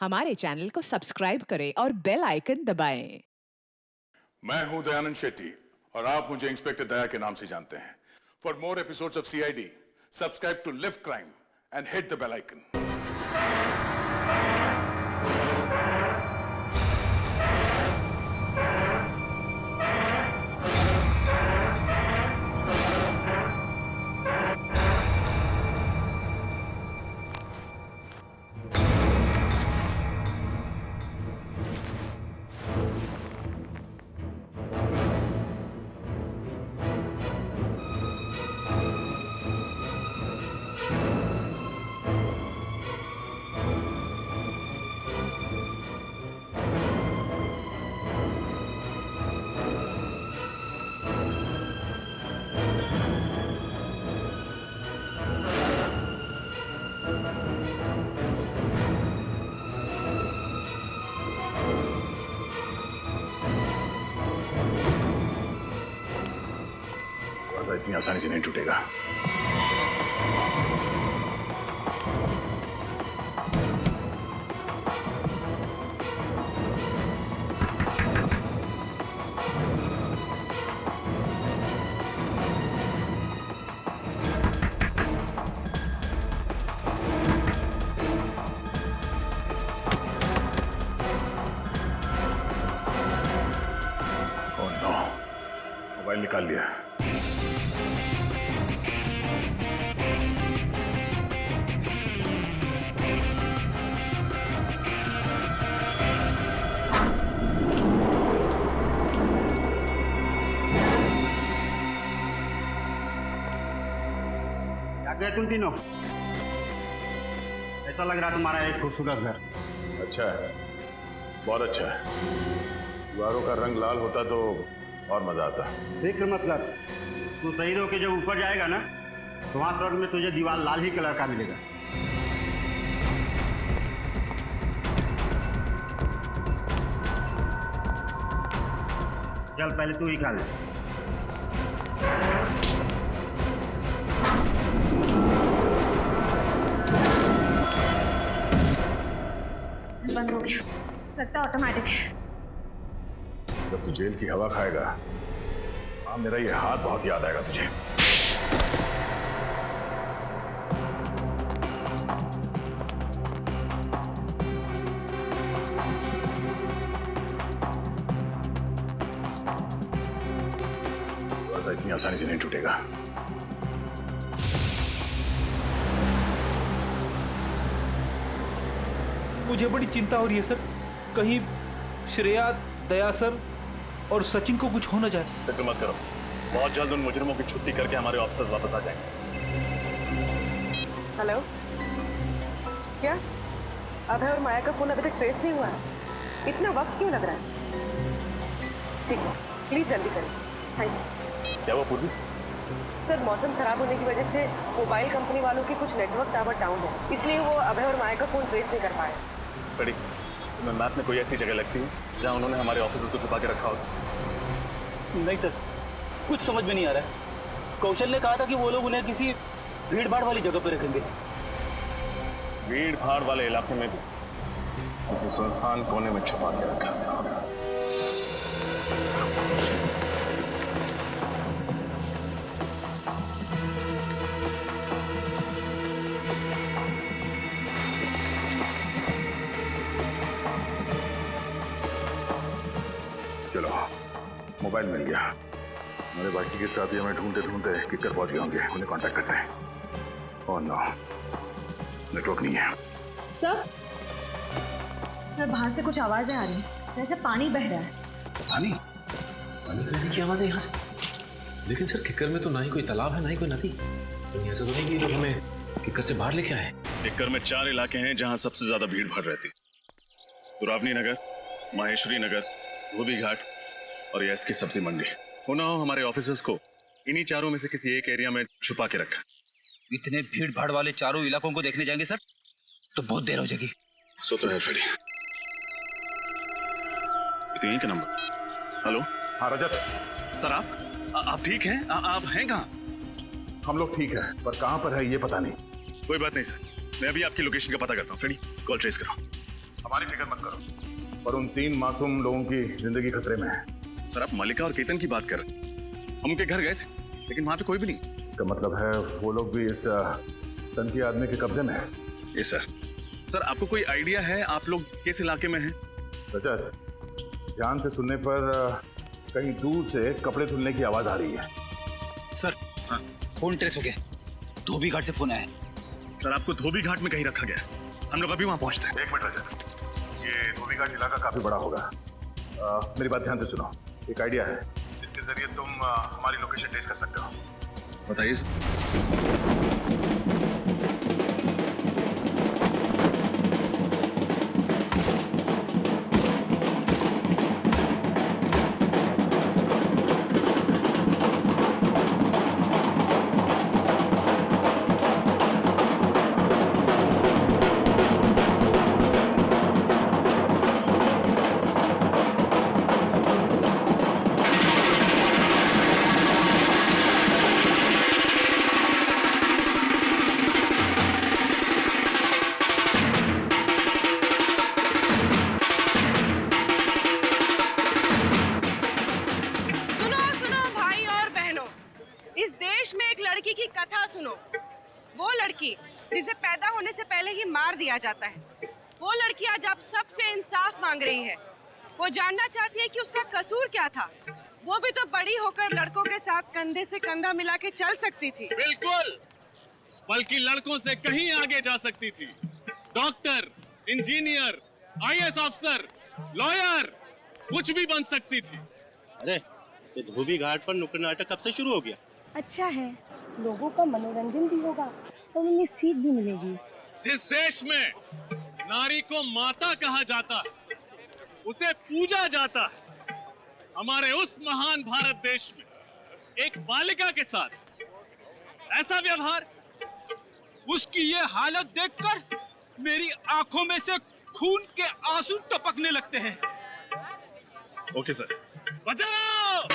हमारे चैनल को सब्सक्राइब करें और बेल आइकन दबाएं। मैं हूं दयानंद शेट्टी और आप मुझे इंस्पेक्टर दया के नाम से जानते हैं। For more episodes of CID, subscribe to lift crime and hit the bell icon. इतनी आसानी से नहीं टूटेगा। ओह नो, मोबाइल निकाल लिया। गए तुम तीनों? ऐसा लग रहा तुम्हारा एक खूबसूरत घर। अच्छा है, बहुत अच्छा है। दीवारों का रंग लाल होता तो और मजा आता। फिक्र मत कर, तू शहीद होके जब ऊपर जाएगा ना तो वहां स्वर्ग में तुझे दीवार लाल ही कलर का मिलेगा। चल पहले तू ही खा ले। बंद हो गया, लगता है ऑटोमेटिक है। जब तू जेल की हवा खाएगा, हाँ, मेरा ये हाथ बहुत याद आएगा तुझे। इतनी आसानी से नहीं टूटेगा। मुझे बड़ी चिंता हो रही है सर, कहीं श्रेया, दया सर और सचिन को कुछ हो न जाए। फिक्र मत करो, बहुत जल्द उन मुजरिमों की छुट्टी करके हमारे ऑफिसर्स वापस आ जाएंगे। हेलो, क्या अभय और माया का फोन अभी तक ट्रेस नहीं हुआ है? इतना वक्त क्यों लग रहा है? ठीक है, प्लीज जल्दी करें। Thank you. क्या वो पूर्वी? सर, मौसम खराब होने की वजह से मोबाइल कंपनी वालों के कुछ नेटवर्क टावर डाउन है, इसलिए वो अभय और माया का फोन ट्रेस नहीं कर पाए। बड़ी तुम्हें मैप में कोई ऐसी जगह लगती है जहां उन्होंने हमारे ऑफिसर्स को छुपा के रखा होगा? नहीं सर, कुछ समझ में नहीं आ रहा है। कौशल ने कहा था कि वो लोग उन्हें किसी भीड़ भाड़ वाली जगह पे रखेंगे। भीड़ भाड़ वाले इलाके में भी किसी सुनसान कोने में छुपा के रखा होगा। चलो, मोबाइल मिल गया। हमारे बाकी के साथी हमें ढूंढते ढूंढते किकर पहुंच गए होंगे। उन्हें कांटेक्ट करते हैं। ओह नो, नेटवर्क नहीं है। सर बाहर से कुछ आवाजें आ रही हैं, जैसे पानी बह रहा है। पानी बहने की आवाज है यहाँ से। लेकिन सर, किकर में तो ना ही कोई तालाब है ना ही कोई नदी। तो ऐसा तो नहीं कि लोग हमें किकर से बाहर लेके आए। किकर में 4 इलाके हैं जहां सबसे ज्यादा भीड़ भाड़ रहती। सुरावनी नगर, माहेश्वरी नगर, धोबी घाट और यस की सब्जी मंडी। होना हो हमारे ऑफिसर्स को इन्हीं चारों में से किसी एक एरिया में छुपा के रखा। इतने भीड़ भाड़ वाले चारों इलाकों को देखने जाएंगे सर तो बहुत देर हो जाएगी। सो तो है फ्रेडी। यहीं का नंबर। हेलो। हाँ रजत। सर आप ठीक हैं? आप हैं कहाँ? हम लोग ठीक हैं, पर कहाँ पर है ये पता नहीं। कोई बात नहीं सर, मैं अभी आपकी लोकेशन का पता करता हूँ। फ्रेडी, कॉल ट्रेस करो। हमारी फिक्र मत करो, पर उन 3 मासूम लोगों की जिंदगी खतरे में है। सर आप मलिका और केतन की बात कर रहे हैं। हम उनके घर गए थे लेकिन वहां पे कोई भी नहीं। इसका मतलब है वो लोग भी इस संकी आदमी के कब्जे में है। ये सर, सर आपको कोई आइडिया है आप लोग किस इलाके में हैं? रजत, ध्यान से सुनने पर कहीं दूर से कपड़े धुलने की आवाज आ रही है। सर फोन ट्रेस हो गया, धोबी घाट से फोन आया है। सर आपको धोबी घाट में कहीं रखा गया है, हम लोग अभी वहां पहुंचते हैं। 1 मिनट रजत, ये धोबी घाट इलाका काफी बड़ा होगा। मेरी बात ध्यान से सुनो, एक आइडिया है, इसके जरिए तुम हमारी लोकेशन ट्रेस कर सकते हो। बताइए सर। वो लड़की जिसे पैदा होने से पहले ही मार दिया जाता है, वो लड़की आज आप सबसे इंसाफ मांग रही है। वो जानना चाहती है कि उसका कसूर क्या था। वो भी तो बड़ी होकर लड़कों के साथ कंधे से कंधा मिला के चल सकती थी। बिल्कुल, बल्कि लड़कों से कहीं आगे जा सकती थी। Doctor, engineer, IAS officer, lawyer, कुछ भी बन सकती थी। अरे ये धोबी घाट पर नुक्कड़ नाटक कब से शुरू हो गया? अच्छा है, लोगों का मनोरंजन भी होगा और उन्हें सीख भी मिलेगी। जिस देश में नारी को माता कहा जाता है, उसे पूजा जाता है, हमारे उस महान भारत देश में एक बालिका के साथ ऐसा व्यवहार, उसकी ये हालत देखकर मेरी आंखों में से खून के आंसू टपकने लगते हैं। ओके सर, बचाओ!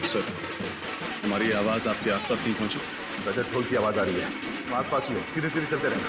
सर, हमारी आवाज आपके आसपास कहीं पहुंची? रजत, ढोल की आवाज आ रही है, आसपास ही हो, सीधे सीधे चलते रहना।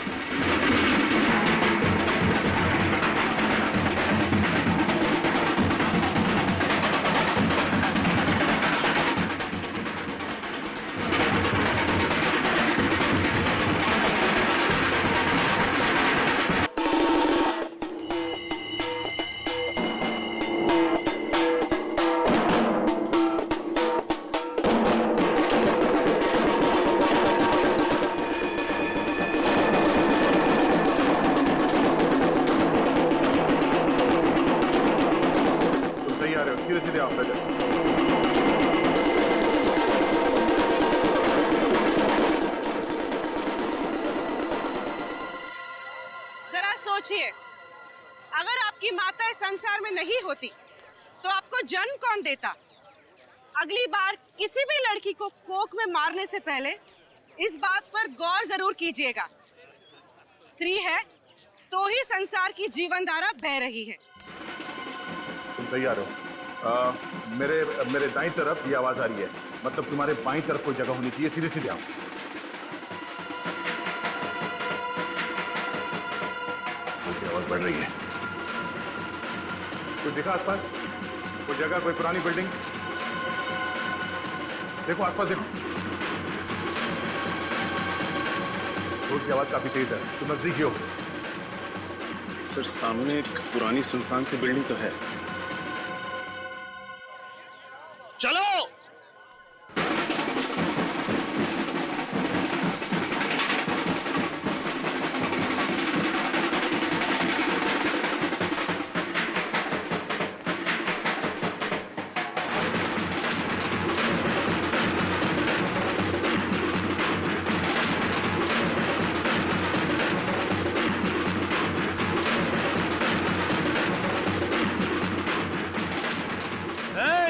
सीधे सीधे आओ रजत। जरा सोचिए, अगर आपकी माता इस संसार में नहीं होती तो आपको जन्म कौन देता? अगली बार किसी भी लड़की को कोख में मारने से पहले इस बात पर गौर जरूर कीजिएगा। स्त्री है तो ही संसार की जीवन धारा बह रही है। तुम सही आ रहे हो। मेरे दाईं तरफ ये आवाज आ रही है, मतलब तुम्हारे बाईं तरफ कोई जगह होनी चाहिए। सीधे सीधे आओ। आवाज बढ़ रही है। कोई दिखा आसपास? कोई जगह, कोई पुरानी बिल्डिंग? देखो आसपास, देखो। रोड की आवाज काफी तेज है, तुम नजदीक ही हो। सर सामने एक पुरानी सुनसान सी बिल्डिंग तो है। चलो!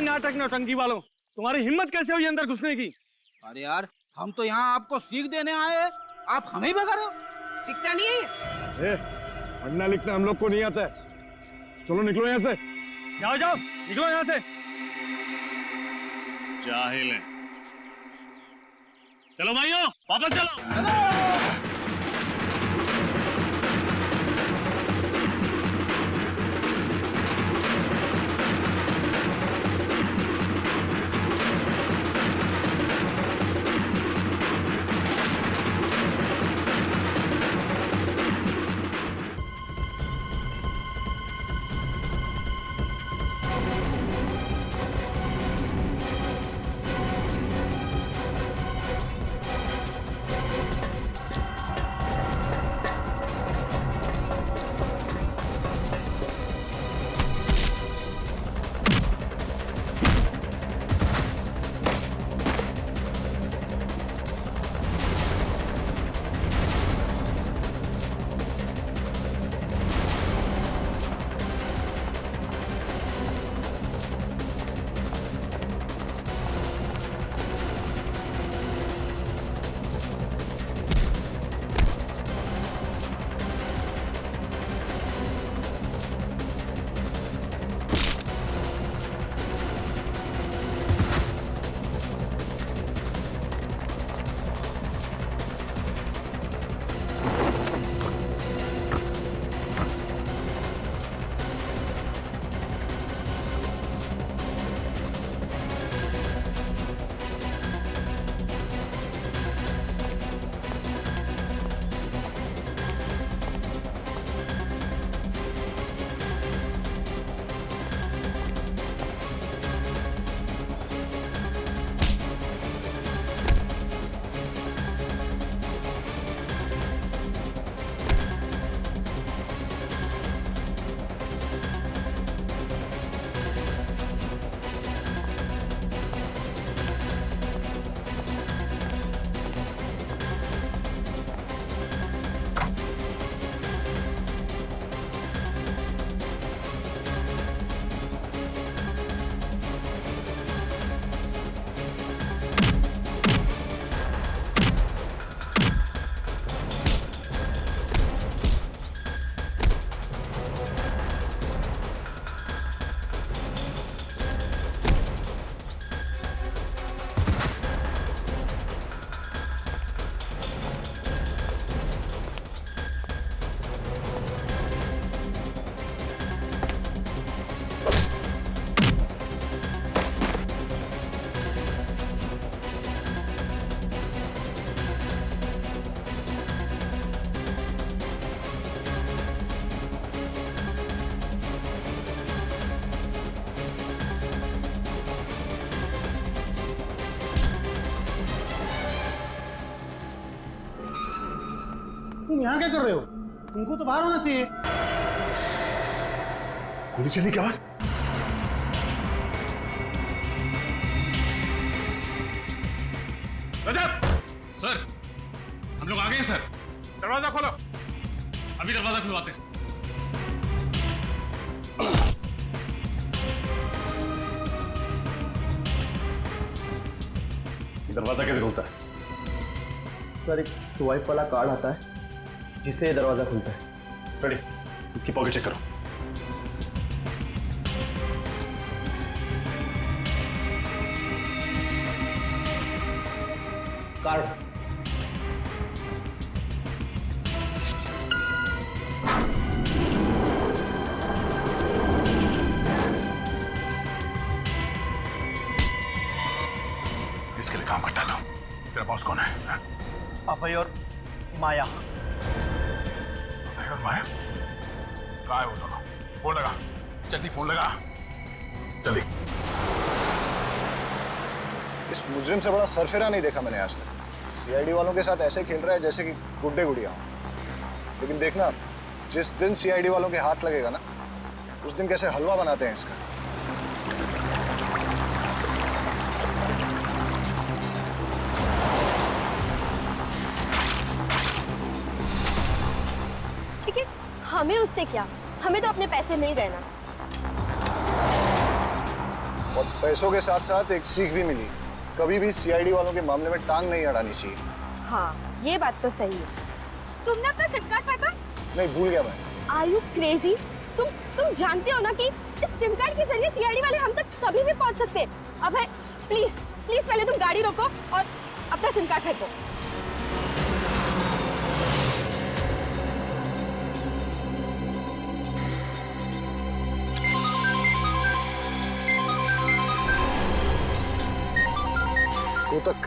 नाटक नौटंकी वालों, तुम्हारी हिम्मत कैसे हुई अंदर घुसने की? अरे यार, हम तो यहाँ आपको सीख देने आए हैं, आप हमें भगा रहे हो। दिखता नहीं है? पढ़ना लिखना हम लोग को नहीं आता है। चलो निकलो यहाँ से। जाओ जाओ, निकलो यहाँ से। जाहिल है। चलो भाइयों वापस चलो। तुम यहाँ क्या कर रहे हो? तुमको तो बाहर होना चाहिए। गोली चलने की आवाज। रजब सर, हम लोग आ गए हैं सर। दरवाजा खोलो। अभी दरवाजा खुलवाते हैं। दरवाजा कैसे खुलता है? सर एक स्वाइप वाला कार्ड आता है जिससे दरवाजा खुलता है। रेडी, इसकी पॉकेट चेक करो। कार्ड इसके लिए काम करता लो। तेरा बॉस कौन है? अभय और माया। अभय और माया? कहाँ है वो दोनों? फोन लगा, जल्दी फोन लगा, जल्दी। इस मुजरिम से बड़ा सरफिरा नहीं देखा मैंने आज तक। सीआईडी वालों के साथ ऐसे खेल रहा है जैसे कि गुड्डे गुड़िया हो। लेकिन देखना, जिस दिन सीआईडी वालों के हाथ लगेगा ना, उस दिन कैसे हलवा बनाते हैं इसका। लेकिन हमें उससे क्या? हमें तो अपने पैसे मिल गए ना। और पैसों के साथ साथ एक सीख भी मिली, कभी भी सीआईडी वालों के मामले में टांग नहीं अड़ानी चाहिए। हाँ, ये बात तो सही है। तुमने अपना सिम कार्ड फेंका? नहीं, भूल गया मैं। Are you crazy? तुम जानते हो ना कि इस सिम कार्ड के जरिए सीआईडी वाले हम तक कभी भी पहुंच सकते हैं। अभय, प्लीज प्लीज पहले तुम गाड़ी रोको और अपना सिम कार्ड फेंको। गोतक।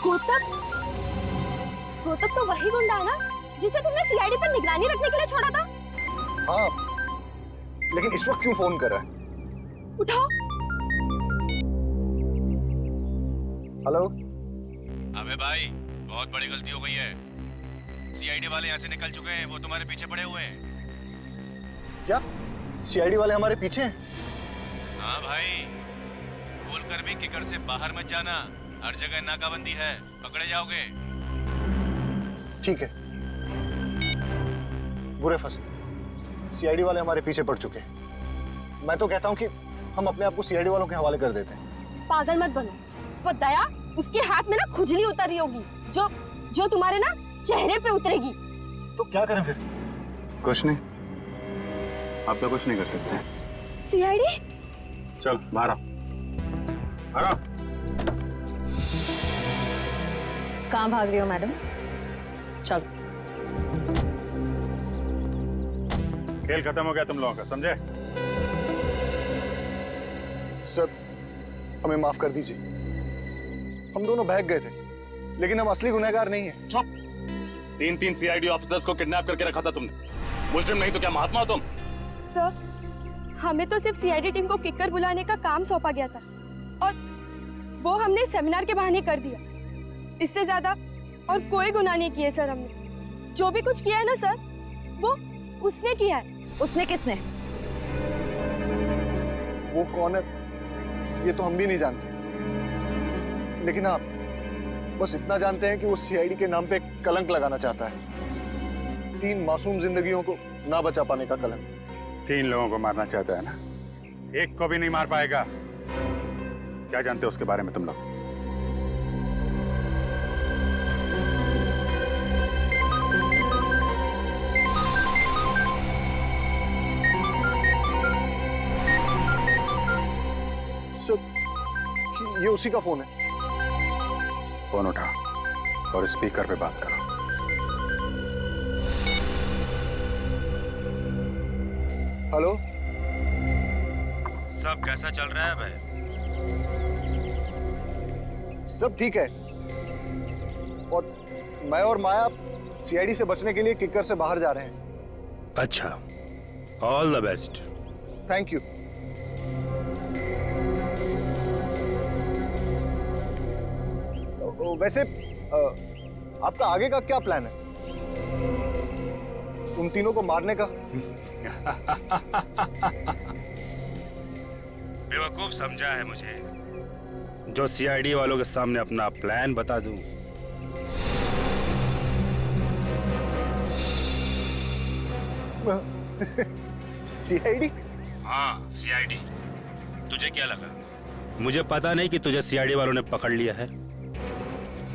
गोतक? गोतक तो वही गुंडा है ना जिसे तुमने सीआईडी पर निगरानी रखने के लिए छोड़ा था? हाँ, लेकिन इस वक्त क्यों फोन कर रहा है? उठाओ। हेलो। अबे भाई, बहुत बड़ी गलती हो गई है। सीआईडी वाले यहाँ से निकल चुके हैं, वो तुम्हारे पीछे पड़े हुए हैं। क्या? सीआईडी वाले हमारे पीछे हैं? हाँ भाई, भूल कर भी किकर से बाहर मत जाना। हर जगह नाकाबंदी है, पकड़े जाओगे। ठीक है। बुरे फंसे। सीआईडी वाले हमारे पीछे पड़ चुके हैं। मैं तो कहता हूँ कि हम अपने आप को सीआईडी वालों के हवाले कर देते हैं। पागल मत बनो। वो दया, उसके हाथ में ना खुजली उतर रही होगी जो तुम्हारे ना चेहरे पे उतरेगी। तो क्या करें फिर? कुछ नहीं, आप तो कुछ नहीं कर सकते। सीआईडी? चल बाहर आओ। बाहर आओ। कहाँ भाग रही हो मैडम? चलो। खेल खत्म हो गया तुम लोगों का, समझे? सर, हमें माफ कर दीजिए। हम दोनों भाग गए थे, लेकिन हम असली गुनहगार नहीं हैं। चुप। 3 सीआईडी ऑफिसर्स को किडनैप करके रखा था तुमने। मुजरिम नहीं तो क्या महात्मा हो तुम? सर, हमें तो सिर्फ सीआईडी टीम को किकर बुलाने का काम सौंपा गया था और वो हमने सेमिनार के बहाने कर दिया। इससे ज्यादा और कोई गुनाह नहीं किए सर हमने। जो भी कुछ किया है ना सर, वो उसने किया है। उसने किसने? वो कौन है ये तो हम भी नहीं जानते, लेकिन आप बस इतना जानते हैं कि वो सीआईडी के नाम पे कलंक लगाना चाहता है। 3 मासूम जिंदगियों को ना बचा पाने का कलंक। 3 लोगों को मारना चाहता है ना, एक को भी नहीं मार पाएगा। क्या जानते हो उसके बारे में तुम लोग? सर, ये उसी का फोन है। फोन उठा और स्पीकर पे बात करो। हेलो। सब कैसा चल रहा है भाई? सब ठीक है, और मैं और माया सीआईडी से बचने के लिए किकर से बाहर जा रहे हैं। अच्छा, all the best. Thank you. वैसे आपका आगे का क्या प्लान है? उन तीनों को मारने का? बेवकूफ समझा है मुझे, जो सीआईडी वालों के सामने अपना प्लान बता दूं। सीआईडी? हाँ, सीआईडी। तुझे क्या लगा? मुझे पता नहीं कि तुझे सीआईडी वालों ने पकड़ लिया है।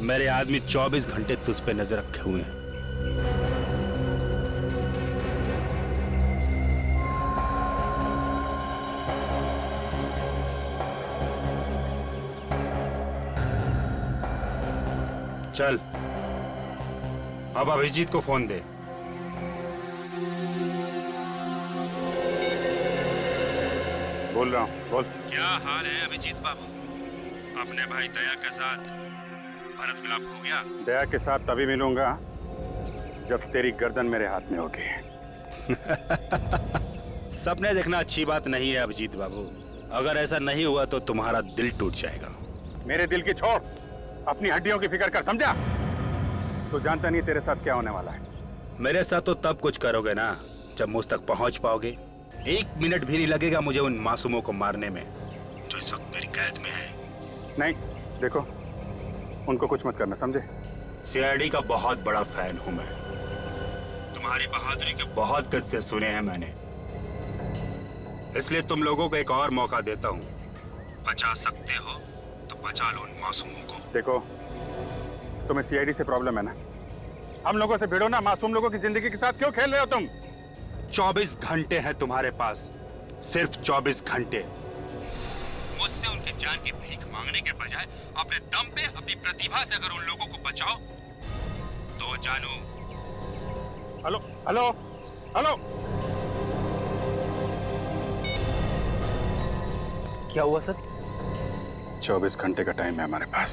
मेरे आदमी 24 घंटे तुझ पे नजर रखे हुए हैं। चल, अब अभिजीत को फोन दे। बोल रहा हूँ, बोल। क्या हाल है अभिजीत बाबू? अपने भाई दया के साथ भरत मिलाप हो गया? दया के साथ तभी मिलूंगा जब तेरी गर्दन मेरे हाथ में होगी। सपने देखना अच्छी बात नहीं है अभिजीत बाबू। अगर ऐसा नहीं हुआ तो तुम्हारा दिल टूट जाएगा। मेरे दिल की छोड़, अपनी हड्डियों की फिक्र कर, समझा? तो जानता नहीं तेरे साथ क्या होने वाला है। मेरे साथ तो तब कुछ करोगे ना जब मुझ तक पहुंच पाओगे। 1 मिनट भी नहीं लगेगा मुझे उन मासूमों को मारने में जो इस वक्त मेरी कैद में है। नहीं, देखो, उनको कुछ मत करना, समझे? सीआईडी का बहुत बड़ा फैन हूं मैं। तुम्हारी बहादुरी के बहुत किस्से सुने हैं मैंने, इसलिए तुम लोगों को एक और मौका देता हूं। बचा सकते हो तो बचा लो उन मासूमों को। देखो, तुम्हें सीआईडी से प्रॉब्लम है ना, हम लोगों से भिड़ो ना। मासूम लोगों की जिंदगी के साथ क्यों खेल रहे हो तुम? 24 घंटे हैं तुम्हारे पास, सिर्फ 24 घंटे। मुझसे उनकी जान की भीख मांगने के बजाय अपने दम पे अपनी प्रतिभा से अगर उन लोगों को बचाओ तो जानू। हेलो हेलो हेलो, क्या हुआ सर? 24 घंटे का टाइम है हमारे पास,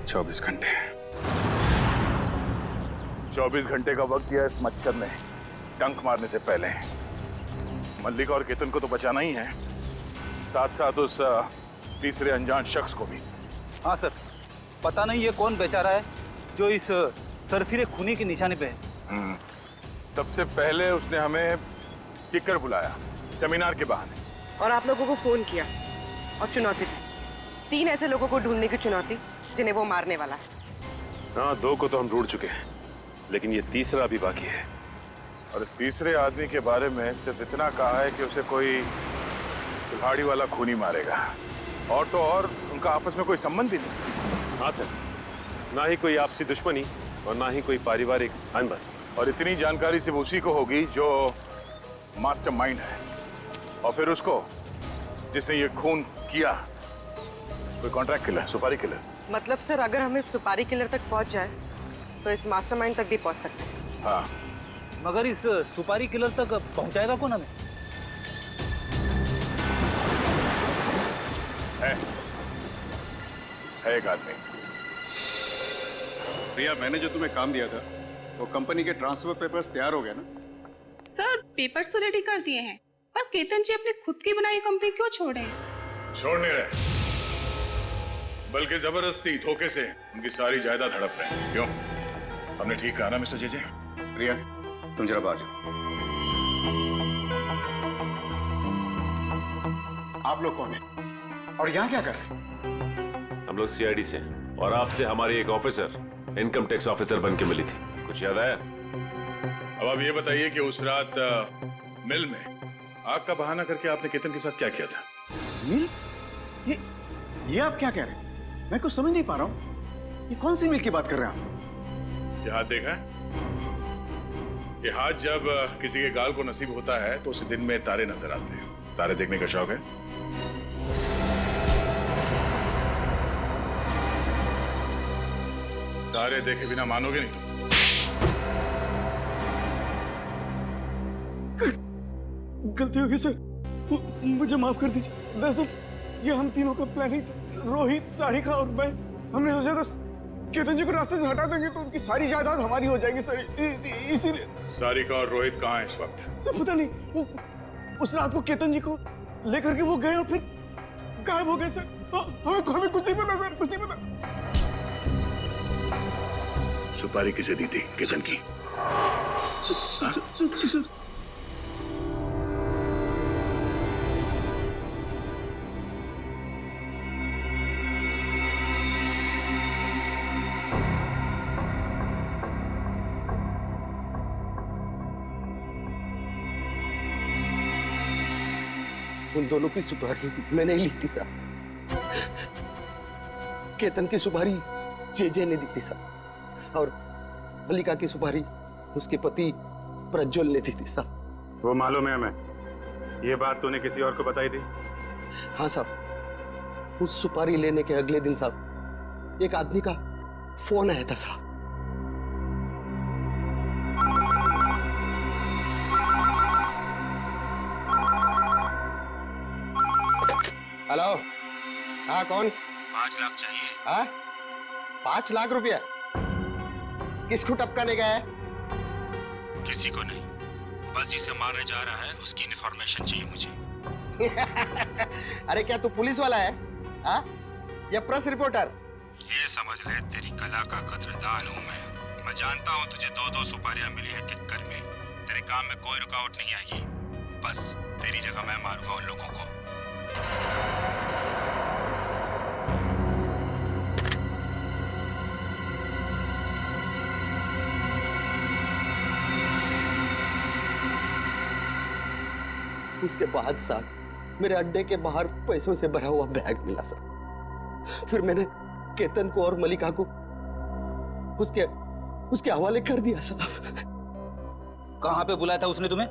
24 घंटे। 24 घंटे का वक्त दिया इस मच्छर ने डंक मारने से पहले। मल्लिक और केतन को तो बचाना ही है, साथ साथ उस तीसरे अनजान शख्स को भी। हाँ सर, पता नहीं ये कौन बेचारा है जो इस सरफिरे खूनी के निशाने पे है। सबसे पहले उसने हमें किकर बुलाया सेमिनार के बहाने, और आप लोगों को फोन किया और चुनौती दी। 3 ऐसे लोगों को ढूंढने की चुनौती जिन्हें वो मारने वाला है। हाँ, 2 को तो हम ढूंढ चुके हैं, लेकिन ये तीसरा भी बाकी है। और इस तीसरे आदमी के बारे में सिर्फ इतना कहा है कि उसे कोई कुल्हाड़ी वाला खूनी मारेगा, और तो और उनका आपस में कोई संबंध ही नहीं। हाँ सर, ना ही कोई आपसी दुश्मनी और ना ही कोई पारिवारिक अनबन। और इतनी जानकारी सिर्फ उसी को होगी जो मास्टरमाइंड है, और फिर उसको जिसने ये खून किया कोई कॉन्ट्रैक्ट किलर, सुपारी किलर। मतलब सर, अगर हमें सुपारी किलर तक पहुंच जाए तो इस मास्टरमाइंड तक भी पहुंच सकते हैं। हाँ, मगर इस सुपारी किलर तक पहुंचाएगा कौन हमें? है एक आदमी। प्रिया, मैंने जो तुम्हें काम दिया था वो कंपनी के ट्रांसफर पेपर्स तैयार हो गए ना? सर, पेपर्स तो रेडी कर दिए हैं, पर केतन जी अपनी खुद की बनाई कंपनी क्यों छोड़े हैं? छोड़ नहीं रहे, बल्कि जबरदस्ती धोखे से उनकी सारी जायदाद हड़प रहे हैं। क्यों? हमने ठीक कहा ना मिस्टर जेजे? प्रिया, तुम जरा बाहर जाओ। आप लोग कौन हैं और यहाँ क्या कर रहे हैं? हम लोग सीआईडी से हैं और आपसे हमारी एक ऑफिसर इनकम टैक्स ऑफिसर बन के मिली थी, कुछ याद आया? अब आप ये बताइए कि उस रात मिल में आग का बहाना करके आपने केतन के साथ क्या किया था? मिल? ये आप क्या कह रहे हैं? मैं कुछ समझ नहीं पा रहा हूँ। ये कौन सी मिल की बात कर रहे हैं आप? ये हाथ देखा है? ये हाथ जब किसी के गाल को नसीब होता है तो उसे दिन में तारे नजर आते हैं। तारे देखने का शौक है? तारे देखे बिना मानोगे नहीं तुम। गलती हो गई सर, मुझे माफ कर दीजिए। दरअसल ये हम तीनों का प्लान ही था। रोहित, सारिका और मैं, हमने सोचा था केतन जी को रास्ते से हटा देंगे तो उनकी सारी जायदाद हमारी हो जाएगी सर, इसीलिए। सारिका और रोहित कहाँ हैं इस वक्त? सर पता नहीं, वो उस रात को केतन जी को लेकर के वो गए और फिर गायब हो गए सर। हमें कुछ नहीं पता सर, कुछ नहीं पता। सुपारी किसे दी थी? केतन की? सर उन दोनों की सुपारी मैंने ही ली थी साहब। केतन की सुपारी जेजे ने दी थी साहब, और मल्लिका की सुपारी उसके पति प्रज्वल ने दी थी साहब। वो मालूम है हमें। ये बात तूने किसी और को बताई थी? हाँ साहब, उस सुपारी लेने के अगले दिन साहब एक आदमी का फोन आया था साहब। हेलो, हाँ कौन? 5 लाख चाहिए। हाँ, 5 लाख रुपया? किसको टपकाने गया है? किसी को नहीं, बस जिसे मारने जा रहा है उसकी इन्फॉर्मेशन चाहिए मुझे। अरे क्या तू पुलिस वाला है? हाँ? या प्रेस रिपोर्टर? ये समझ ले, तेरी कला का कदरदान हूँ मैं जानता हूँ तुझे 2-2 सुपारियां मिली है किक्कर में। तेरे काम में कोई रुकावट नहीं आएगी, बस तेरी जगह मैं मारूंगा उन लोगों को। उसके बाद साहब मेरे अड्डे के बाहर पैसों से भरा हुआ बैग मिला साहब। फिर मैंने केतन को और मल्लिका को उसके हवाले कर दिया साहब। कहाँ पे बुलाया था उसने तुम्हें?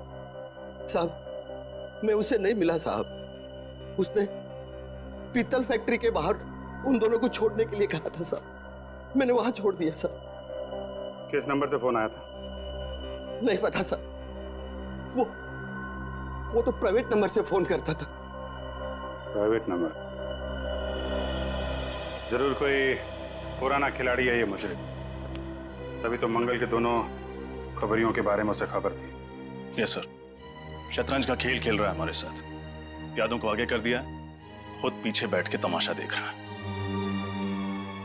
साहब मैं उसे नहीं मिला साहब, उसने पीतल फैक्ट्री के बाहर उन दोनों को छोड़ने के लिए कहा था साहब। मैंने वहां छोड़ दिया साहब। किस नंबर से फोन आया था? नहीं पता साहब, वो तो प्राइवेट नंबर से फोन करता था। Private number? जरूर कोई पुराना खिलाड़ी है ये मुजरिम, तभी तो मंगल के दोनों खबरियों के बारे में उसे खबर थी। यस सर, शतरंज का खेल खेल रहा है हमारे साथ। प्यादों को आगे कर दिया, खुद पीछे बैठ के तमाशा देख रहा है।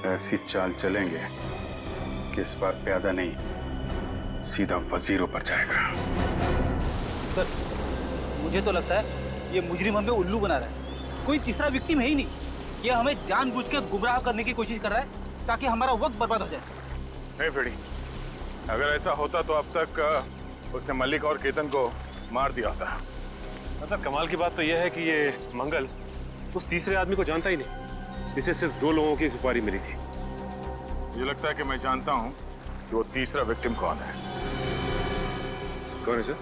ऐसी चाल चलेंगे कि इस बार प्यादा नहीं, सीधा वजीरों पर जाएगा। सर, मुझे तो लगता है ये मुजरिम हमें उल्लू बना रहा है। कोई तीसरा विक्टिम है ही नहीं। ये हमें जानबूझ के गुमराह करने की कोशिश कर रहा है ताकि हमारा वक्त बर्बाद हो जाए। नहीं फ्रेडी, अगर ऐसा होता तो अब तक उसने मल्लिक और केतन को मार दिया होता। मतलब कमाल की बात तो यह है कि ये मंगल उस तीसरे आदमी को जानता ही नहीं, जिसे सिर्फ 2 लोगों की सुपारी मिली थी। मुझे लगता है कि मैं जानता हूं कि वो तीसरा विक्टिम कौन है। कौन है सर?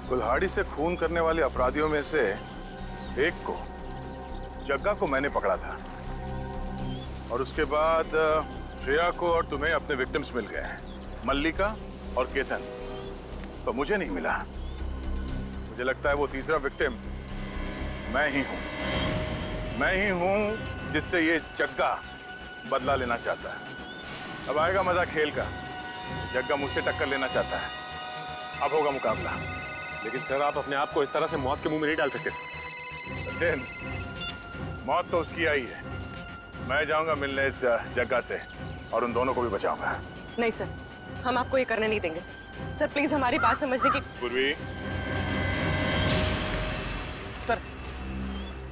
कुल्हाड़ी से खून करने वाले अपराधियों में से एक को, जग्गा को मैंने पकड़ा था, और उसके बाद श्रेया को और तुम्हें अपने विक्टिम्स मिल गए हैं, मल्लिका और केतन, तो मुझे नहीं मिला। मुझे लगता है वो तीसरा विक्टिम मैं ही हूं। मैं ही हूं जिससे ये जग्गा बदला लेना चाहता है। अब आएगा मजा खेल का। जग्गा मुझसे टक्कर लेना चाहता है, अब होगा मुकाबला। लेकिन सर, आप अपने आप को इस तरह से मौत के मुंह में नहीं डाल सकते। सचिन, मौत तो उसकी आई है। मैं जाऊंगा मिलने इस जग्गा से और उन दोनों को भी बचाऊंगा। नहीं सर, हम आपको ये करने नहीं देंगे सर। सर प्लीज हमारी बात समझने की। पूर्वी, सर,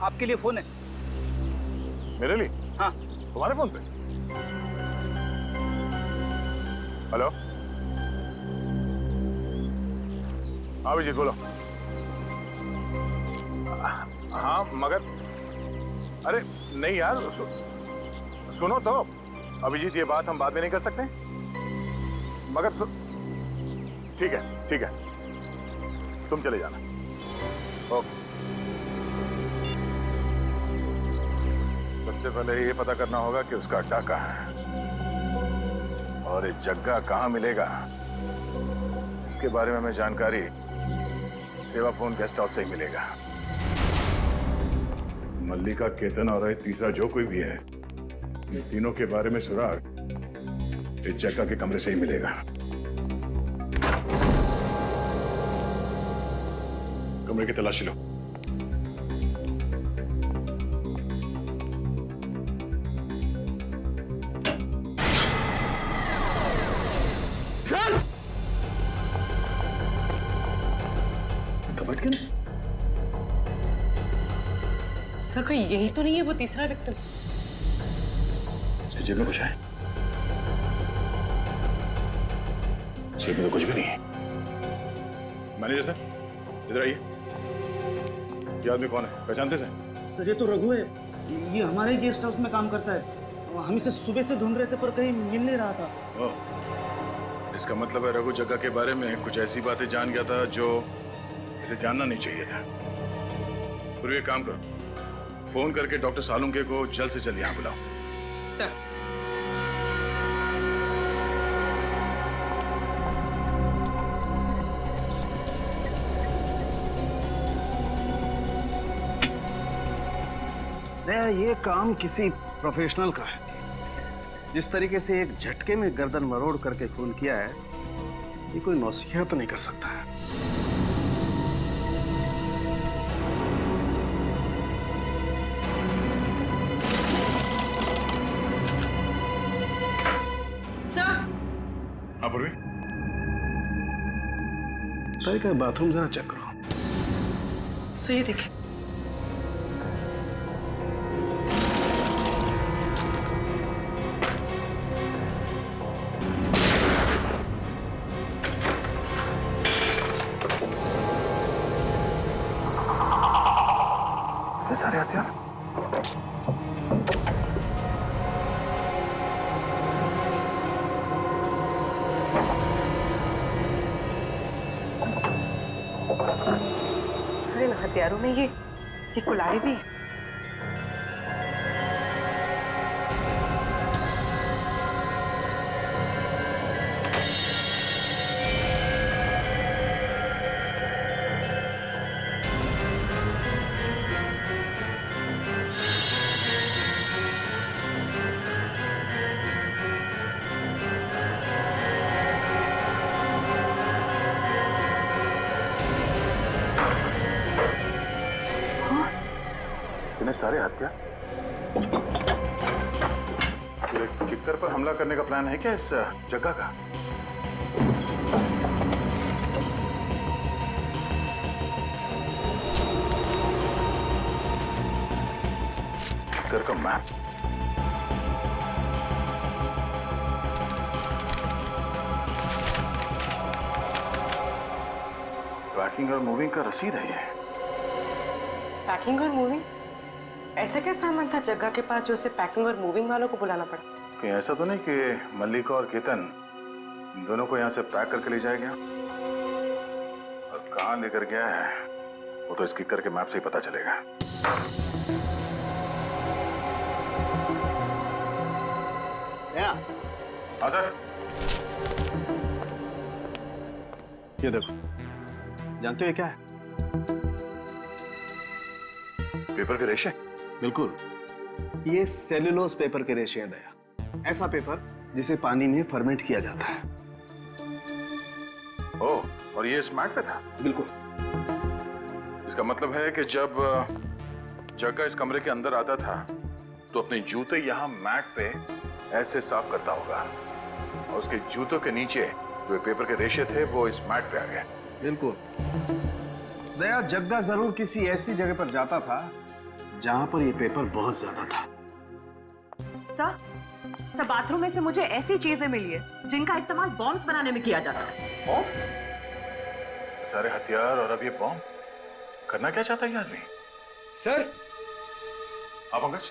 आपके लिए फोन है। मेरे लिए? हाँ। तुम्हारे फोन पे? हेलो? हाँ अभिजीत बोलो। हाँ मगर, अरे नहीं यार, सुनो तो अभिजीत, ये बात हम बाद में नहीं कर सकते? मगर ठीक है, तुम चले जाना। ओके। सबसे पहले ये पता करना होगा कि उसका अड्डा कहाँ है और ये जग्गा कहाँ मिलेगा। इसके बारे में हमें जानकारी सेवा फोन गेस्ट हाउस से ही मिलेगा। मल्लिका, केतन और ये तीसरा जो कोई भी है, इन तीनों के बारे में सुराग इस जग्गा के कमरे से ही मिलेगा। कमरे की तलाशी लो। सर कहीं यही तो नहीं है वो तीसरा विक्टिम? जेब में कुछ है? जेब में तो कुछ भी नहीं है। मैनेजर सर, इधर आइए। ये आदमी कौन है, पहचानते से? सर ये तो रघु है, ये हमारे गेस्ट हाउस में काम करता है। हम इसे सुबह से ढूंढ रहे थे पर कहीं मिल नहीं रहा था। ओह, इसका मतलब है रघु जग्गा के बारे में कुछ ऐसी बातें जान गया था जो इसे जानना नहीं चाहिए था। फिर एक काम करो, फोन करके डॉक्टर सालुंके को जल्द से जल्द यहाँ बुलाओ। सर। ये काम किसी प्रोफेशनल का है। जिस तरीके से एक झटके में गर्दन मरोड़ करके खून किया है, ये कोई नौसिखिया तो नहीं कर सकता है। सर। हाँ पूर्वी, का बाथरूम जरा चेक करो। सही देखिए। सारे हथियार अरे इन हथियारों में ये कुल्हाड़ी भी है। सारे हत्या किक्कर पर हमला करने का प्लान है क्या इस जगह का? किक्कर का मैप? पैकिंग और मूविंग का रसीद है ये। पैकिंग और मूविंग? ऐसा क्या सामान था जग्गा के पास जो उसे पैकिंग और मूविंग वालों को बुलाना पड़ा? कहीं ऐसा तो नहीं कि मल्लिका और केतन इन दोनों को यहाँ से पैक करके ले जाया गया? और कहाँ लेकर गया है वो तो इस किक्कर के मैप से ही पता चलेगा। हाँ सर। ये देखो, जानते हो ये क्या है? पेपर के रेशे? बिल्कुल, ये सेल्यूलोज पेपर के रेशे हैं दया। ऐसा पेपर जिसे पानी में फर्मेंट किया जाता है। ओह, और ये इस मैट पे था? बिल्कुल। इसका मतलब है कि जब जग्गा इस कमरे के अंदर आता था तो अपने जूते यहाँ मैट पे ऐसे साफ करता होगा और उसके जूतों के नीचे जो पेपर के रेशे थे वो इस मैट पे आ गए। बिल्कुल दया, जग्गा जरूर किसी ऐसी जगह पर जाता था जहां पर ये पेपर बहुत ज्यादा था। सर, बाथरूम में से मुझे ऐसी चीजें मिली है जिनका इस्तेमाल बॉम्ब्स बनाने में किया जाता है। सारे हथियार और अब ये बॉम्ब, करना क्या चाहता है ये आदमी? सर। हाँ पंकज।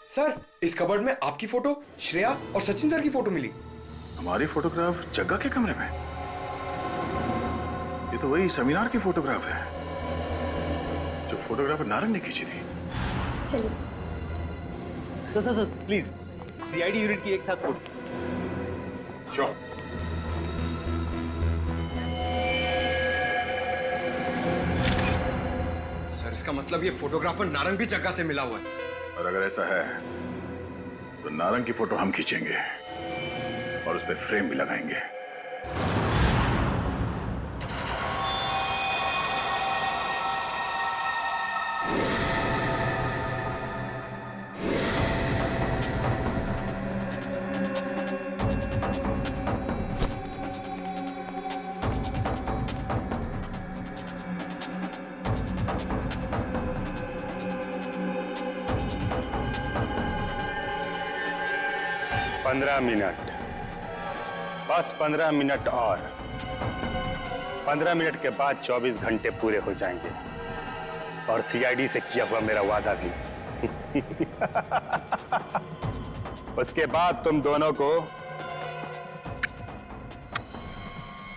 सर, इस कबर्ड में आपकी फोटो, श्रेया और सचिन सर की फोटो मिली। हमारी फोटोग्राफ जग्गा के कमरे में? ये तो वही सेमिनार की फोटोग्राफ है जो फोटोग्राफर नारंग ने खींची थी। चलिए सर प्लीज, सीआईडी यूनिट की एक साथ फोटो। श्योर। सर, इसका मतलब ये फोटोग्राफर नारंग भी जग्गा से मिला हुआ है। और अगर ऐसा है तो नारंग की फोटो हम खींचेंगे और उस पर फ्रेम भी लगाएंगे। मिनट, बस 15 मिनट और 15 मिनट के बाद 24 घंटे पूरे हो जाएंगे और सीआईडी से किया हुआ मेरा वादा भी। उसके बाद तुम दोनों को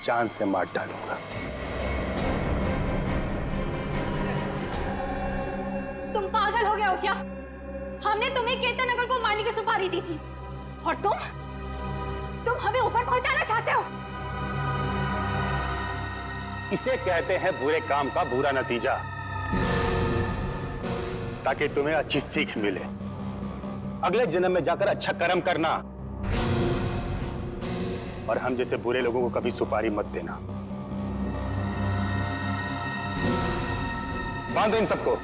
जान से मार डालूंगा। तुम पागल हो गए हो क्या? हमने तुम्हें केतन अंकल को मारने की सुपारी दी थी और तुम हमें ऊपर पहुंचाना चाहते हो। इसे कहते हैं बुरे काम का बुरा नतीजा, ताकि तुम्हें अच्छी सीख मिले, अगले जन्म में जाकर अच्छा कर्म करना। और हम जैसे बुरे लोगों को कभी सुपारी मत देना। बांधो इन सबको।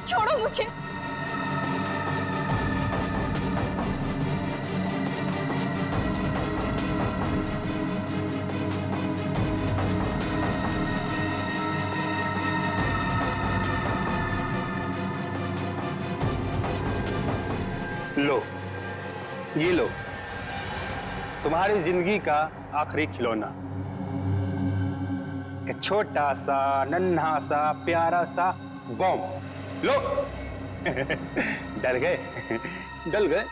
छोड़ो मुझे। लो, ये लो, तुम्हारी जिंदगी का आखिरी खिलौना, एक छोटा सा नन्हा सा प्यारा सा बॉम्ब। लो। डर गए? डल गए?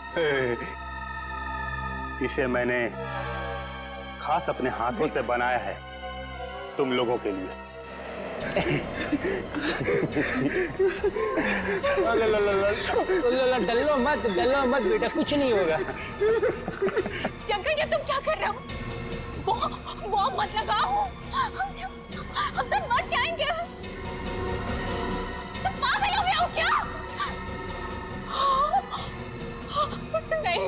इसे मैंने खास अपने हाथों से बनाया है तुम लोगों के लिए। डलो मत बेटा, कुछ नहीं होगा। जग्गा, ये तुम क्या कर रहे हो? बॉम्ब मत लगाओ, हम तो मर जाएंगे। तुम पागल हो गए हो क्या? नहीं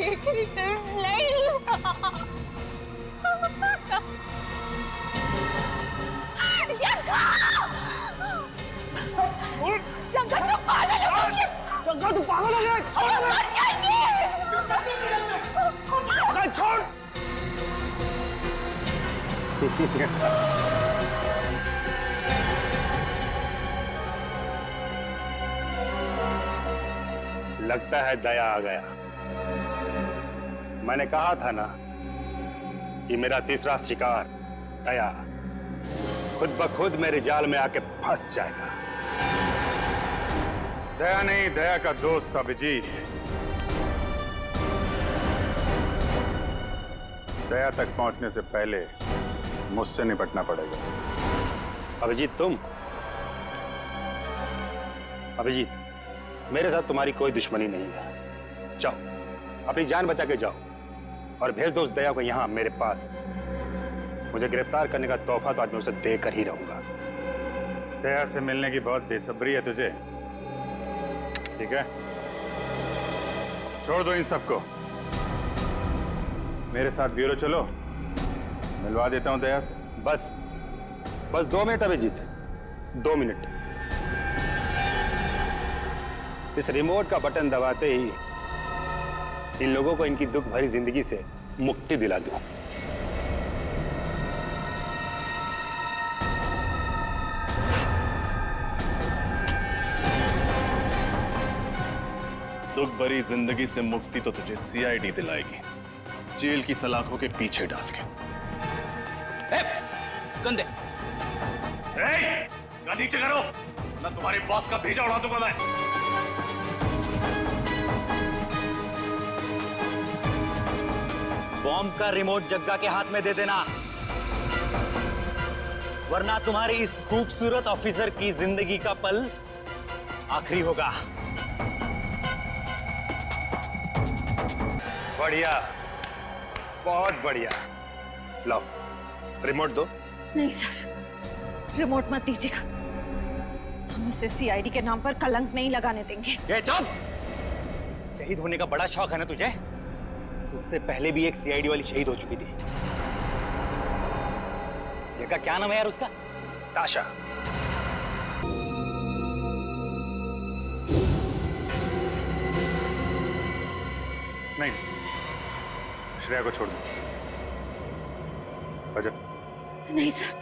नहीं, जग्गा, जग्गा तुम पागल हो गए। जग्गा तू पागल हो गया? हम मर जाएंगे। छोड़। लगता है दया आ गया। मैंने कहा था ना कि मेरा तीसरा शिकार दया खुद ब खुद मेरे जाल में आके फंस जाएगा। दया नहीं, दया का दोस्त अभिजीत। दया तक पहुंचने से पहले मुझसे निपटना पड़ेगा। अभिजीत तुम? अभिजीत, मेरे साथ तुम्हारी कोई दुश्मनी नहीं है। जाओ, अपनी जान बचा के जाओ और भेज दो उस दया को यहां मेरे पास। मुझे गिरफ्तार करने का तोहफा तो आज मैं उसे देकर ही रहूंगा। दया से मिलने की बहुत बेसब्री है तुझे, ठीक है? छोड़ दो इन सबको, मेरे साथ ब्यूरो चलो, मिलवा देता हूं दया से। बस 2 मिनट अभिजीत, 2 मिनट। इस रिमोट का बटन दबाते ही इन लोगों को इनकी दुख भरी जिंदगी से मुक्ति दिला दूं। दुख भरी जिंदगी से मुक्ति तो तुझे सीआईडी दिलाएगी, जेल की सलाखों के पीछे डाल के। गंदे नीचे करो, मैं तुम्हारे बॉस का भेजा उड़ा दूंगा मैं। बॉम्ब का रिमोट जग्गा के हाथ में दे देना, वरना तुम्हारे इस खूबसूरत ऑफिसर की जिंदगी का पल आखिरी होगा। बढ़िया, बहुत बढ़िया। लाओ रिमोट दो। नहीं सर, रिमोट मत दीजिएगा, हम इसे सीआईडी के नाम पर कलंक नहीं लगाने देंगे। ये चुप! शहीद होने का बड़ा शौक है ना तुझे? तुझसे पहले भी एक सीआईडी वाली शहीद हो चुकी थी। जगह क्या नाम है यार उसका? ताशा। नहीं, श्रेया को छोड़ दो। रजत, नहीं सर।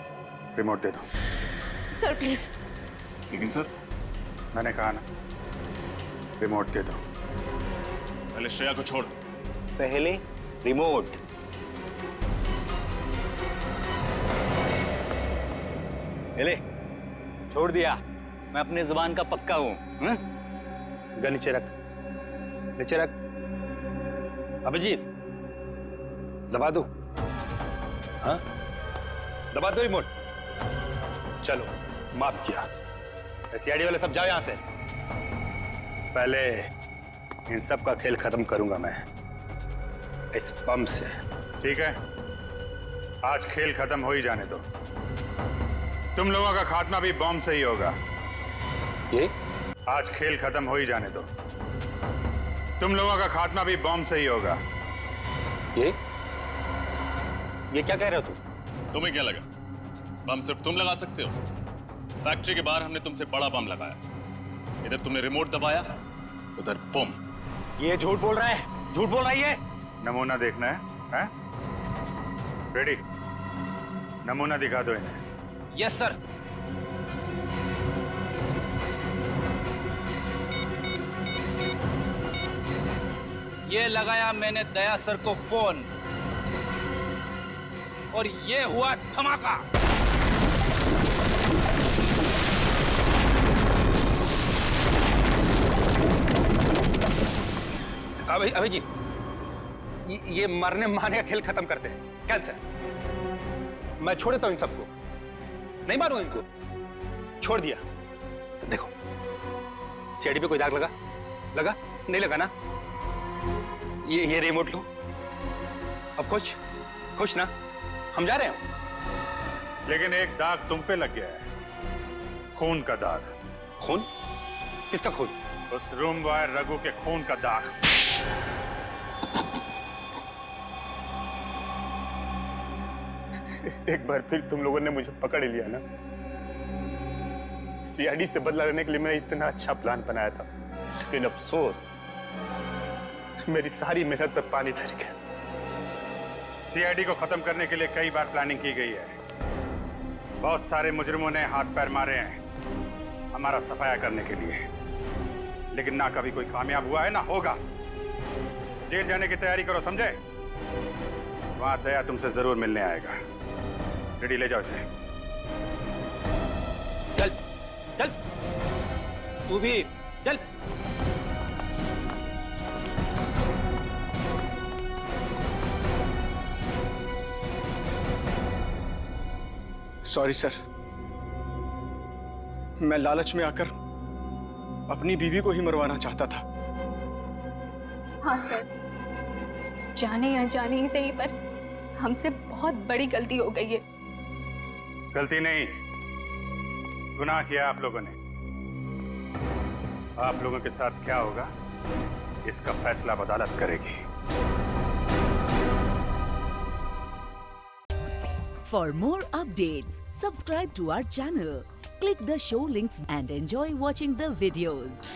रिमोट दे दो। Sir please. लेकिन सर, मैंने कहा ना, रिमोट दे दो। पहले श्रेया को छोड़। पहले रिमोट। ले, छोड़ दिया। मैं अपने जुबान का पक्का हूं। गन नीचे रख, नीचे रख। अभिजीत, दबा दो। हाँ, दबा दो रिमोट। चलो, माफ किया। सीआईडी वाले सब जाओ यहां से। पहले इन सब का खेल खत्म करूंगा मैं इस बम से। ठीक है, आज खेल खत्म हो ही जाने दो। तुम लोगों का खात्मा भी बम से ही होगा। ये? आज खेल खत्म हो ही जाने दो। तुम लोगों का खात्मा भी बम से ही होगा। ये क्या कह रहे हो तुम? तुम्हें क्या लगा बम सिर्फ तुम लगा सकते हो? फैक्ट्री के बाहर हमने तुमसे बड़ा बम लगाया। इधर तुमने रिमोट दबाया, उधर बम। ये झूठ बोल रहा है, झूठ बोल रहा है ये। नमूना देखना है? रेडी? नमूना दिखा दो इन्हें। Yes sir. ये लगाया मैंने दया सर को फोन और ये हुआ धमाका। अभिजीत, ये मरने मारने का खेल खत्म करते हैं। कैंसिल। मैं छोड़ देता हूं इन सबको, नहीं मारूंगा इनको। छोड़ दिया। देखो, सीआईडी पे कोई दाग लगा? लगा? नहीं लगा ना? ये रिमोट लो। अब खुश? खुश ना? हम जा रहे हैं। लेकिन एक दाग तुम पे लग गया है, खून का दाग। खून? किसका खून? उस रूम बॉय रघु के खून का दाग। एक बार फिर तुम लोगों ने मुझे पकड़ लिया ना। सीआईडी से बदला लेने के लिए मैंने इतना अच्छा प्लान बनाया था, लेकिन अफसोस मेरी सारी मेहनत पर पानी फिर गया। सीआईडी को खत्म करने के लिए कई बार प्लानिंग की गई है। बहुत सारे मुजरिमों ने हाथ पैर मारे हैं हमारा सफाया करने के लिए, लेकिन ना कभी कोई कामयाब हुआ है ना होगा। जेल जाने की तैयारी करो, समझे? वहां दया तुमसे जरूर मिलने आएगा। रेडी, ले जाओ इसे। चल चल, तू भी चल। सॉरी सर, मैं लालच में आकर अपनी बीवी को ही मरवाना चाहता था। हाँ सर, जाने या जाने ही सही, पर हमसे बहुत बड़ी गलती हो गई है। गलती नहीं, गुनाह किया आप लोगों ने। आप लोगों के साथ क्या होगा इसका फैसला अदालत करेगी। For more updates, subscribe to our channel, click the show links and enjoy watching the videos.